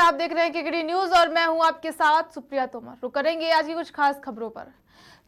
आप देख रहे हैं केकेडी न्यूज और मैं हूं आपके साथ सुप्रिया तोमर। रुक करेंगे आज की कुछ खास खबरों पर।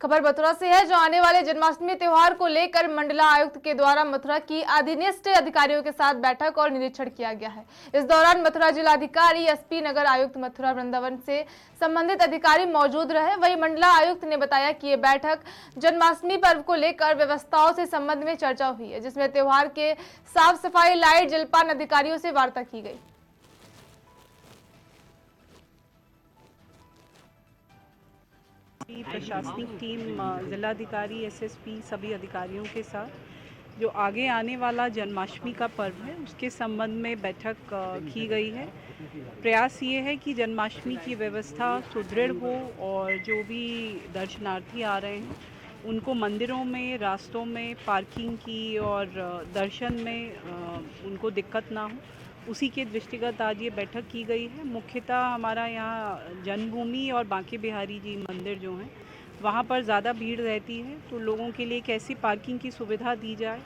खबर मथुरा से है, जो आने वाले जन्माष्टमी त्योहार को लेकर मंडला आयुक्त के द्वारा मथुरा की अधीनस्थ अधिकारियों के साथ बैठक और निरीक्षण किया गया है। इस दौरान मथुरा जिलाधिकारी, एसपी, नगर आयुक्त मथुरा, वृंदावन से संबंधित अधिकारी मौजूद रहे। वहीं मंडला आयुक्त ने बताया कि ये बैठक जन्माष्टमी पर्व को लेकर व्यवस्थाओं से संबंध में चर्चा हुई है, जिसमें त्योहार के साफ सफाई, लाइट, जलपान अधिकारियों से वार्ता की गई। प्रशासनिक टीम, जिलाधिकारी, एसएसपी, सभी अधिकारियों के साथ जो आगे आने वाला जन्माष्टमी का पर्व है उसके संबंध में बैठक की गई है। प्रयास ये है कि जन्माष्टमी की व्यवस्था सुदृढ़ हो और जो भी दर्शनार्थी आ रहे हैं उनको मंदिरों में, रास्तों में पार्किंग की और दर्शन में उनको दिक्कत ना हो, उसी के दृष्टिगत आज ये बैठक की गई है। मुख्यतः हमारा यहाँ जन्मभूमि और बांके बिहारी जी मंदिर जो हैं वहाँ पर ज़्यादा भीड़ रहती है, तो लोगों के लिए कैसी पार्किंग की सुविधा दी जाए,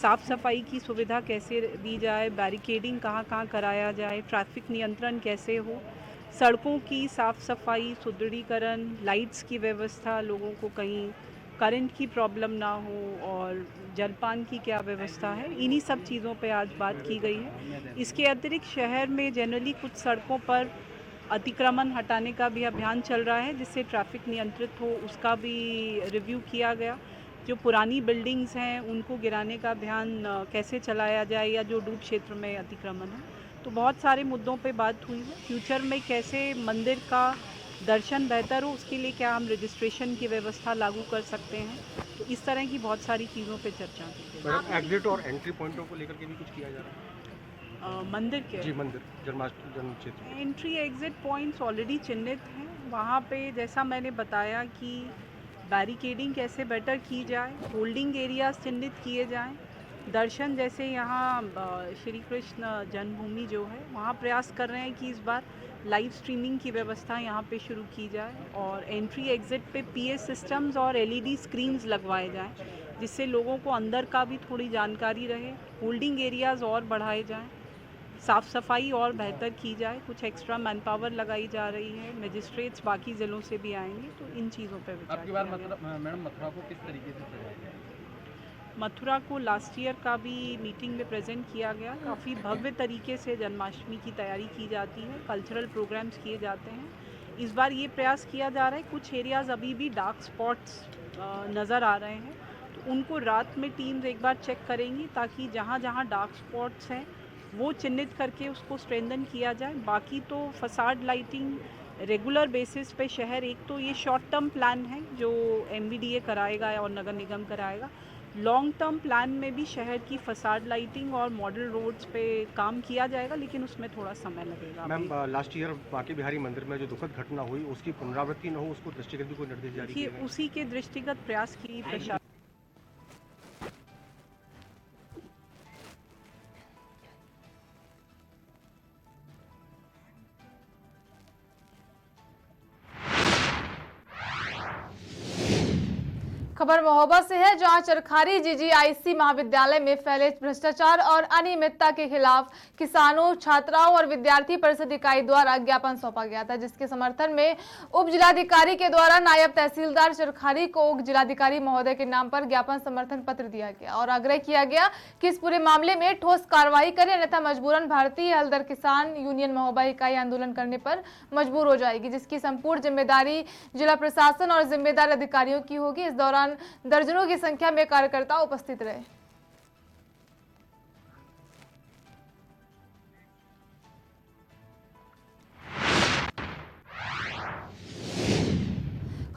साफ़ सफाई की सुविधा कैसे दी जाए, बैरिकेडिंग कहाँ कहाँ कराया जाए, ट्रैफिक नियंत्रण कैसे हो, सड़कों की साफ़ सफाई, सुदृढ़ीकरण, लाइट्स की व्यवस्था, लोगों को कहीं करंट की प्रॉब्लम ना हो और जलपान की क्या व्यवस्था है, इन्हीं सब चीज़ों पे आज बात की गई है। इसके अतिरिक्त शहर में जनरली कुछ सड़कों पर अतिक्रमण हटाने का भी अभियान चल रहा है, जिससे ट्रैफिक नियंत्रित हो, उसका भी रिव्यू किया गया। जो पुरानी बिल्डिंग्स हैं उनको गिराने का अभियान कैसे चलाया जाए या जो डूब क्षेत्र में अतिक्रमण है, तो बहुत सारे मुद्दों पे बात हुई है। फ्यूचर में कैसे मंदिर का दर्शन बेहतर हो, उसके लिए क्या हम रजिस्ट्रेशन की व्यवस्था लागू कर सकते हैं, तो इस तरह की बहुत सारी चीज़ों पे चर्चा की। मैडम, एग्जिट और एंट्री पॉइंटों को लेकर के भी कुछ किया जा रहा है? मंदिर के जी, मंदिर जन्माष्टमी जन्म क्षेत्र एंट्री एग्जिट पॉइंट्स ऑलरेडी चिन्हित हैं। वहाँ पे जैसा मैंने बताया कि बैरिकेडिंग कैसे बेटर की जाए, होल्डिंग एरियाज चिन्हित किए जाएं, दर्शन जैसे यहाँ श्री कृष्ण जन्मभूमि जो है वहाँ प्रयास कर रहे हैं कि इस बार लाइव स्ट्रीमिंग की व्यवस्था यहाँ पे शुरू की जाए और एंट्री एग्जिट पे पीए सिस्टम्स और एलईडी स्क्रीन्स लगवाए जाएं, जिससे लोगों को अंदर का भी थोड़ी जानकारी रहे, होल्डिंग एरियाज़ और बढ़ाए जाएं, साफ़ सफाई और बेहतर की जाए, कुछ एक्स्ट्रा मैन पावर लगाई जा रही है, मजिस्ट्रेट्स बाकी ज़िलों से भी आएंगे, तो इन चीज़ों पर विचार आपकी बार मैडम मथुरा को किस तरीके से सजाया गया? मथुरा को लास्ट ईयर का भी मीटिंग में प्रेजेंट किया गया। काफ़ी भव्य तरीके से जन्माष्टमी की तैयारी की जाती है, कल्चरल प्रोग्राम्स किए जाते हैं। इस बार ये प्रयास किया जा रहा है, कुछ एरियाज़ अभी भी डार्क स्पॉट्स नज़र आ रहे हैं, तो उनको रात में टीम्स एक बार चेक करेंगी ताकि जहाँ जहाँ डार्क स्पॉट्स हैं वो चिन्हित करके उसको स्ट्रेंथन किया जाए। बाकी तो फसाड लाइटिंग रेगुलर बेसिस पे शहर, एक तो ये शॉर्ट टर्म प्लान है जो एमवीडीए कराएगा और नगर निगम कराएगा, लॉन्ग टर्म प्लान में भी शहर की फसाड लाइटिंग और मॉडल रोड्स पे काम किया जाएगा, लेकिन उसमें थोड़ा समय लगेगा। Ma'am, last year Banke Bihari मंदिर में जो दुखद घटना हुई उसकी पुनरावृत्ति न हो, उसको दृष्टिगत भी कोई निर्देश जारी किए गए? उसी के दृष्टिगत प्रयास की प्रशासन। खबर महोबा से है, जहां चरखारी जीजीआईसी महाविद्यालय में फैले भ्रष्टाचार और अनियमितता के खिलाफ किसानों, छात्राओं और विद्यार्थी परिषद इकाई द्वारा ज्ञापन सौंपा गया था, जिसके समर्थन में उप जिलाधिकारी के द्वारा नायब तहसीलदार चरखारी को जिलाधिकारी महोदय के नाम पर ज्ञापन समर्थन पत्र दिया गया और आग्रह किया गया कि इस पूरे मामले में ठोस कार्रवाई करें, अन्यथा मजबूरन भारतीय हलदर किसान यूनियन महोबा इकाई आंदोलन करने पर मजबूर हो जाएगी, जिसकी संपूर्ण जिम्मेदारी जिला प्रशासन और जिम्मेदार अधिकारियों की होगी। इस दौरान दर्जनों की संख्या में कार्यकर्ता उपस्थित रहे।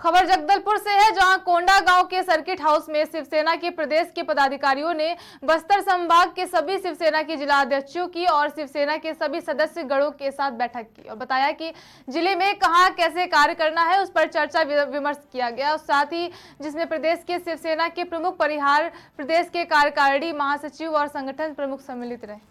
खबर जगदलपुर से है, जहां कोंडा गांव के सर्किट हाउस में शिवसेना के प्रदेश के पदाधिकारियों ने बस्तर संभाग के सभी शिवसेना के जिला अध्यक्षों की और शिवसेना के सभी सदस्य गणों के साथ बैठक की और बताया कि जिले में कहां कैसे कार्य करना है, उस पर चर्चा विमर्श किया गया और साथ ही जिसमें प्रदेश के शिवसेना के प्रमुख, परिहार प्रदेश के कार्यकारिणी महासचिव और संगठन प्रमुख सम्मिलित रहे।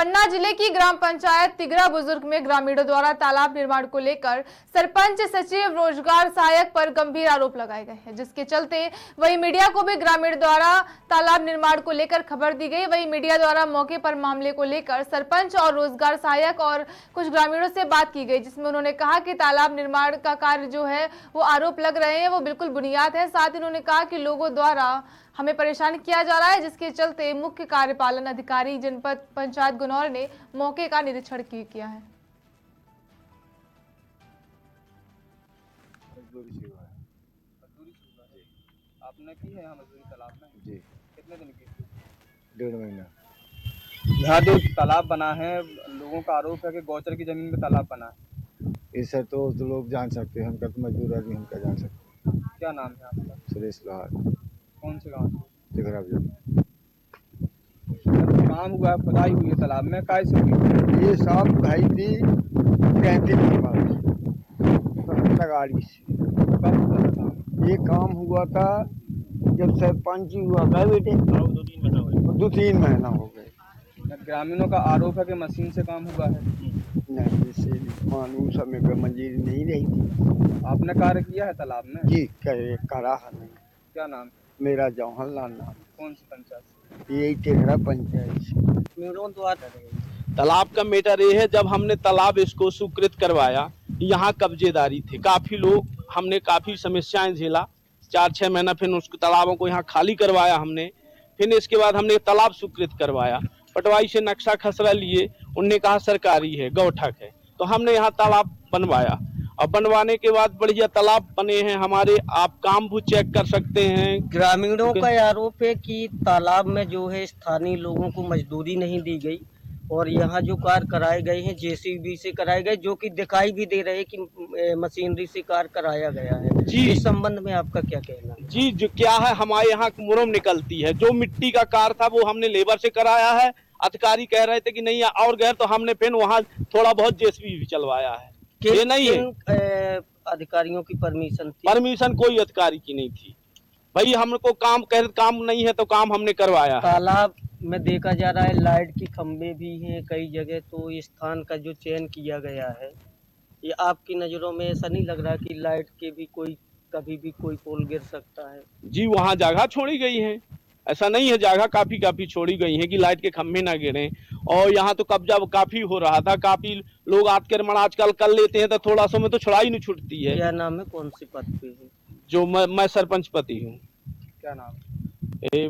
पन्ना जिले की ग्राम पंचायत तिगरा बुजुर्ग में ग्रामीणों द्वारा तालाब निर्माण को लेकर सरपंच सचिव रोजगार सहायक पर गंभीर आरोप लगाए गए हैं, जिसके चलते वही मीडिया को भी ग्रामीण द्वारा तालाब निर्माण को लेकर खबर दी गई। वही मीडिया द्वारा मौके पर मामले को लेकर सरपंच और रोजगार सहायक और कुछ ग्रामीणों से बात की गई, जिसमें उन्होंने कहा कि तालाब निर्माण का कार्य जो है वो आरोप लग रहे हैं वो बिल्कुल बुनियाद है। साथ ही उन्होंने कहा कि लोगों द्वारा हमें परेशान किया जा रहा है, जिसके चलते मुख्य कार्यपालन अधिकारी जनपद पंचायत गुनौर ने मौके का निरीक्षण किया है। आपने की है यहाँ मजदूरी तालाब में? जी। कितने दिन की? 1.5 महीना। यहाँ जो तालाब बना है, लोगों का आरोप है कि गौचर की जमीन में तालाब बना है। इसे तो लोग जान सकते हैं, हमका तो मजदूर आदमी हमका जान सकते हैं। क्या नाम है आपका? सुरेश लोहार, कौन से गाँव से? तिगरा बुजुर्ग। काम हुआ है, खुदाई हुई है तालाब में, काय से हुई? ये साफ भाई थी 33 गाड़ी से। कब हुआ था काम? ये काम हुआ था जब सरपंच हुआ था बेटे, 2-3 महीना हो गए। ग्रामीणों का आरोप है कि मशीन से काम हुआ है। नहीं, इसे कानून समय पर मंजूरी नहीं रही थी। आपने कार्य किया है तालाब में? जी करा है। नहीं, क्या नाम? मेरा जवाहरलाल नाम। कौन सी पंचायत से? ये तिगरा पंचायत से। ग्रामीणों द्वारा तालाब का मैटर ये है, जब हमने तालाब इसको स्वीकृत करवाया, यहाँ कब्जेदारी थे, काफी लोग, हमने काफी समस्याएं झेला, 4-6 महीना फिर उसको तालाबों को यहाँ खाली करवाया हमने। फिर इसके बाद हमने तालाब स्वीकृत करवाया, पटवाई से नक्शा खसरा लिए, उनने कहा सरकारी है, गौठक है, तो हमने यहाँ तालाब बनवाया। और बनवाने के बाद बढ़िया तालाब बने हैं हमारे, आप काम भी चेक कर सकते हैं। ग्रामीणों का आरोप है कि तालाब में जो है स्थानीय लोगों को मजदूरी नहीं दी गई और यहाँ जो कार्य कराए गए हैं जेसीबी से कराए गए, जो कि दिखाई भी दे रहे हैं कि मशीनरी से कार्य कराया गया है। जी, इस संबंध में आपका क्या कहना है? जी, जो क्या है, हमारे यहाँ मुरम निकलती है, जो मिट्टी का कार्य था वो हमने लेबर से कराया है। अधिकारी कह रहे थे कि नहीं और गैर, तो हमने फिर वहाँ थोड़ा बहुत जेसीबी भी चलवाया है। ये नहीं है अधिकारियों की परमिशन थी? परमिशन कोई अधिकारी की नहीं थी भाई, हमको काम नहीं है तो काम हमने करवाया है। तालाब में देखा जा रहा है लाइट की खंबे भी हैं कई जगह, तो इस स्थान का जो चयन किया गया है, ये आपकी नज़रों में ऐसा नहीं लग रहा कि लाइट के भी कभी भी कोई पोल गिर सकता है? जी, वहाँ जगह छोड़ी गई है, ऐसा नहीं है, जगह काफी छोड़ी गई है कि लाइट के खंभे ना गिरे। और यहाँ तो कब्जा काफी हो रहा था, काफी लोग आजकल आजकल कर लेते हैं, तो थोड़ा समय तो छुड़ाई नहीं छूटती है। क्या नाम है, कौन सी पद पे है? जो मैं सरपंच पति हूँ। क्या नाम?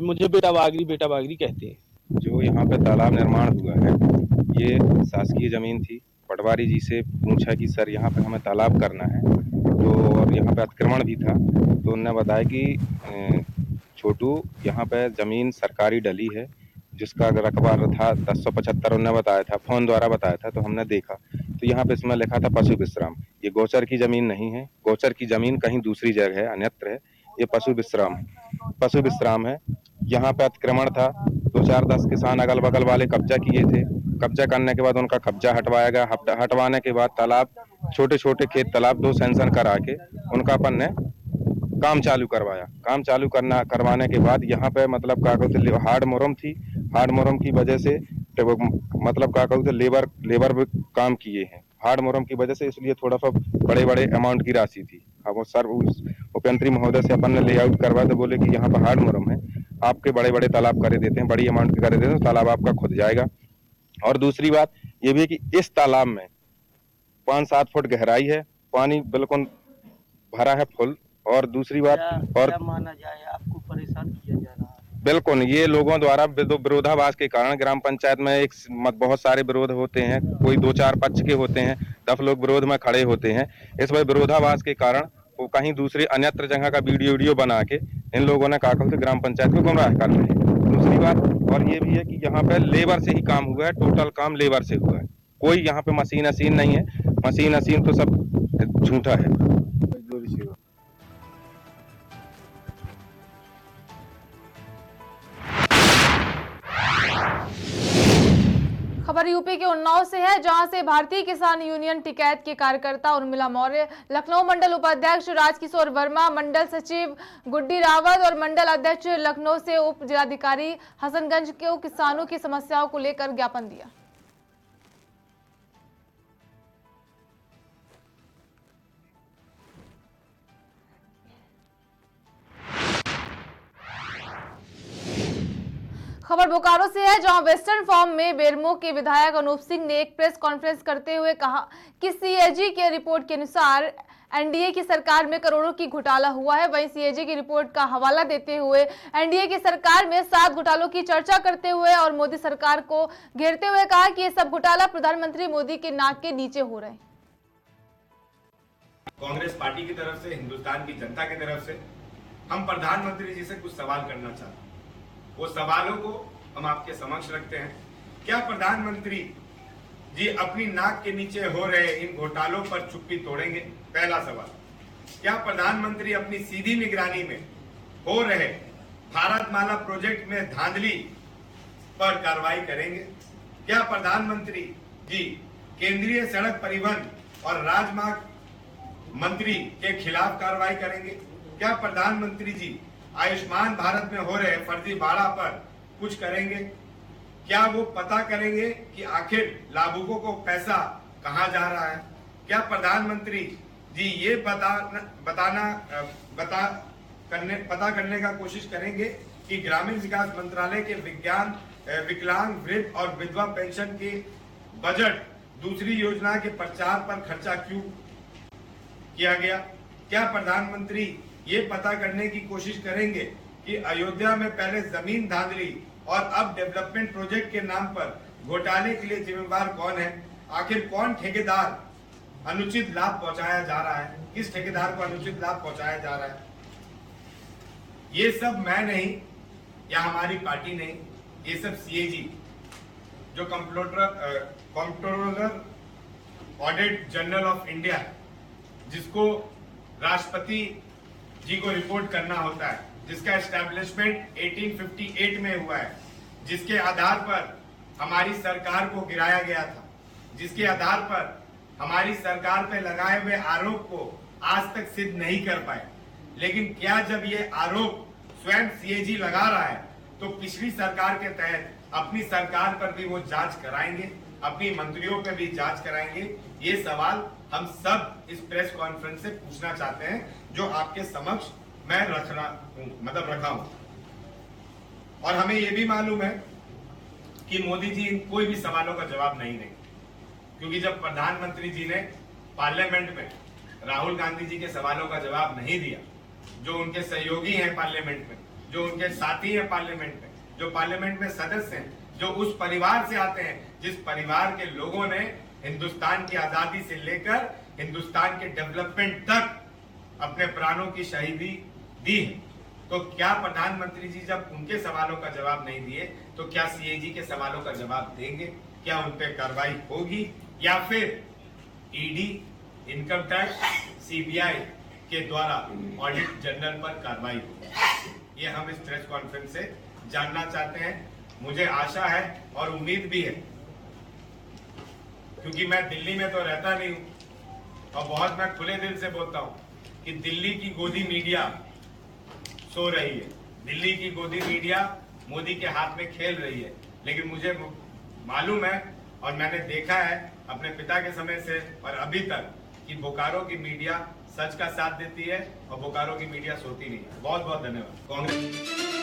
मुझे बेटा बागरी कहते हैं। जो यहाँ पे तालाब निर्माण हुआ है, ये शासकीय जमीन थी। पटवारी जी से पूछा कि सर यहाँ पे हमें तालाब करना है, तो और यहाँ पे अतिक्रमण भी था, तो उन्होंने बताया कि छोटू यहाँ पे ज़मीन सरकारी डली है, जिसका रकबा था 1075, उन्होंने बताया था, फ़ोन द्वारा बताया था। तो हमने देखा तो यहाँ पे इसमें लिखा था पशु विश्राम। ये गोचर की ज़मीन नहीं है, गोचर की ज़मीन कहीं दूसरी जगह है, अन्यत्र है, ये पशु विश्राम है। यहाँ पे अतिक्रमण था, 2-4-10 किसान अगल बगल वाले कब्जा किए थे। कब्जा करने के बाद उनका कब्जा हटवाया गया। हटवाने के बाद तालाब, छोटे छोटे खेत तालाब 2 सेंशन करा के उनका अपन ने काम चालू करवाया। काम चालू करवाने के बाद यहाँ पे मतलब क्या कहते हार्ड मोरम थी, हार्ड मोरम की वजह से मतलब क्या कहते लेबर भी काम किए हैं हार्ड मोरम की वजह से, इसलिए थोड़ा सा बड़े अमाउंट की राशि थी। अब वो सर उपयंत्री महोदय से अपन ने लेआउट करवाया, तो बोले कि यहाँ पर हार्ड मोरम है, आपके बड़े तालाब कर देते हैं, बड़ी अमाउंट के कर देते हैं, तो तालाब आपका खुद जाएगा। और दूसरी बात ये भी है कि इस तालाब में 5-7 फुट गहराई है, पानी बिल्कुल भरा है फुल। और दूसरी बात क्या माना जाए, आपको परेशान किया जा रहा है? बिल्कुल, ये लोगों द्वारा विरोधाभास के कारण ग्राम पंचायत में बहुत सारे विरोध होते हैं, कोई 2-4 पक्ष के होते हैं, 10 लोग विरोध में खड़े होते हैं। इस वजह विरोधाभास के कारण वो कहीं दूसरे अन्यत्र जगह का वीडियो बना के इन लोगों ने कहा कि ग्राम पंचायत को गुमराह कर रहे हैं। दूसरी बात और ये भी है कि यहाँ पे लेबर से ही काम हुआ है, टोटल काम लेबर से हुआ है, कोई यहाँ पे मशीन नहीं है, मशीन तो सब झूठा है। खबर यूपी के उन्नाव से है, जहां से भारतीय किसान यूनियन टिकैत के कार्यकर्ता उर्मिला मौर्य, लखनऊ मंडल उपाध्यक्ष राजकिशोर वर्मा, मंडल सचिव गुड्डी रावत और मंडल अध्यक्ष लखनऊ से उप जिलाधिकारी हसनगंज को किसानों की समस्याओं को लेकर ज्ञापन दिया। खबर बोकारो से है, जहां वेस्टर्न फॉर्म में बेरमो के विधायक अनूप सिंह ने एक प्रेस कॉन्फ्रेंस करते हुए कहा कि सीएजी के रिपोर्ट के अनुसार एनडीए की सरकार में करोड़ों की घोटाला हुआ है। वहीं सीएजी की रिपोर्ट का हवाला देते हुए एनडीए की सरकार में 7 घोटालों की चर्चा करते हुए और मोदी सरकार को घेरते हुए कहा कि ये सब घोटाला प्रधानमंत्री मोदी के नाक के नीचे हो रहे हैं। कांग्रेस पार्टी की तरफ से, हिंदुस्तान की जनता की तरफ से हम प्रधानमंत्री जी से कुछ सवाल करना चाहते हैं। वो सवालों को हम आपके समक्ष रखते हैं। क्या प्रधानमंत्री जी अपनी नाक के नीचे हो रहे इन घोटालों पर चुप्पी तोड़ेंगे? पहला सवाल। क्या प्रधानमंत्री अपनी सीधी निगरानी में हो रहे भारतमाला प्रोजेक्ट में धांधली पर कार्रवाई करेंगे? क्या प्रधानमंत्री जी केंद्रीय सड़क परिवहन और राजमार्ग मंत्री के खिलाफ कार्रवाई करेंगे? क्या प्रधानमंत्री जी आयुष्मान भारत में हो रहे फर्जीवाड़ा पर कुछ करेंगे? क्या वो पता करेंगे कि आखिर लाभुकों को पैसा कहां जा रहा है? क्या प्रधानमंत्री जी ये पता करने का कोशिश करेंगे कि ग्रामीण विकास मंत्रालय के विकलांग, वृद्ध और विधवा पेंशन के बजट दूसरी योजना के प्रचार पर खर्चा क्यों किया गया? क्या प्रधानमंत्री ये पता करने की कोशिश करेंगे कि अयोध्या में पहले जमीन धांधली और अब डेवलपमेंट प्रोजेक्ट के नाम पर घोटाले के लिए जिम्मेवार कौन है? आखिर कौन ठेकेदार अनुचित लाभ पहुंचाया जा रहा है? किस ठेकेदार को अनुचित लाभ पहुंचाया जा रहा है? ये सब मैं नहीं या हमारी पार्टी नहीं, ये सब सीएजी जो controller audit general of India है, जिसको राष्ट्रपति जी को रिपोर्ट करना होता है, जिसका एस्टैब्लिशमेंट 1858 में हुआ है, जिसके आधार पर हमारी सरकार को गिराया गया था, जिसके आधार पर हमारी सरकार पे लगाए हुए आरोप को आज तक सिद्ध नहीं कर पाए। लेकिन क्या जब ये आरोप स्वयं सीएजी लगा रहा है तो पिछली सरकार के तहत अपनी सरकार पर भी वो जांच कराएंगे, अपनी मंत्रियों पे भी जांच कराएंगे? ये सवाल हम सब इस प्रेस कॉन्फ्रेंस से पूछना चाहते हैं, जो आपके समक्ष मैं रखा हूं। और हमें यह भी मालूम है कि मोदी जी कोई भी सवालों का जवाब नहीं देंगे, क्योंकि जब प्रधानमंत्री जी ने पार्लियामेंट में राहुल गांधी जी के सवालों का जवाब नहीं दिया, जो उनके सहयोगी हैं पार्लियामेंट में, जो उनके साथी हैं पार्लियामेंट में, जो पार्लियामेंट में सदस्य हैं, जो उस परिवार से आते हैं जिस परिवार के लोगों ने हिंदुस्तान की आजादी से लेकर हिंदुस्तान के डेवलपमेंट तक अपने प्राणों की शहीदी दी है, तो क्या प्रधानमंत्री जी जब उनके सवालों का जवाब नहीं दिए तो क्या सीएजी के सवालों का जवाब देंगे? क्या उन पे कार्रवाई होगी या फिर ईडी, इनकम टैक्स, सीबीआई के द्वारा ऑडिट जनरल पर कार्रवाई होगी? ये हम इस प्रेस कॉन्फ्रेंस से जानना चाहते हैं। मुझे आशा है और उम्मीद भी है, क्योंकि मैं दिल्ली में तो रहता नहीं हूं और बहुत मैं खुले दिल से बोलता हूं कि दिल्ली की गोदी मीडिया सो रही है, दिल्ली की गोदी मीडिया मोदी के हाथ में खेल रही है। लेकिन मुझे मालूम है और मैंने देखा है अपने पिता के समय से और अभी तक कि बोकारो की मीडिया सच का साथ देती है और बोकारो की मीडिया सोती नहीं है। बहुत बहुत धन्यवाद। कांग्रेस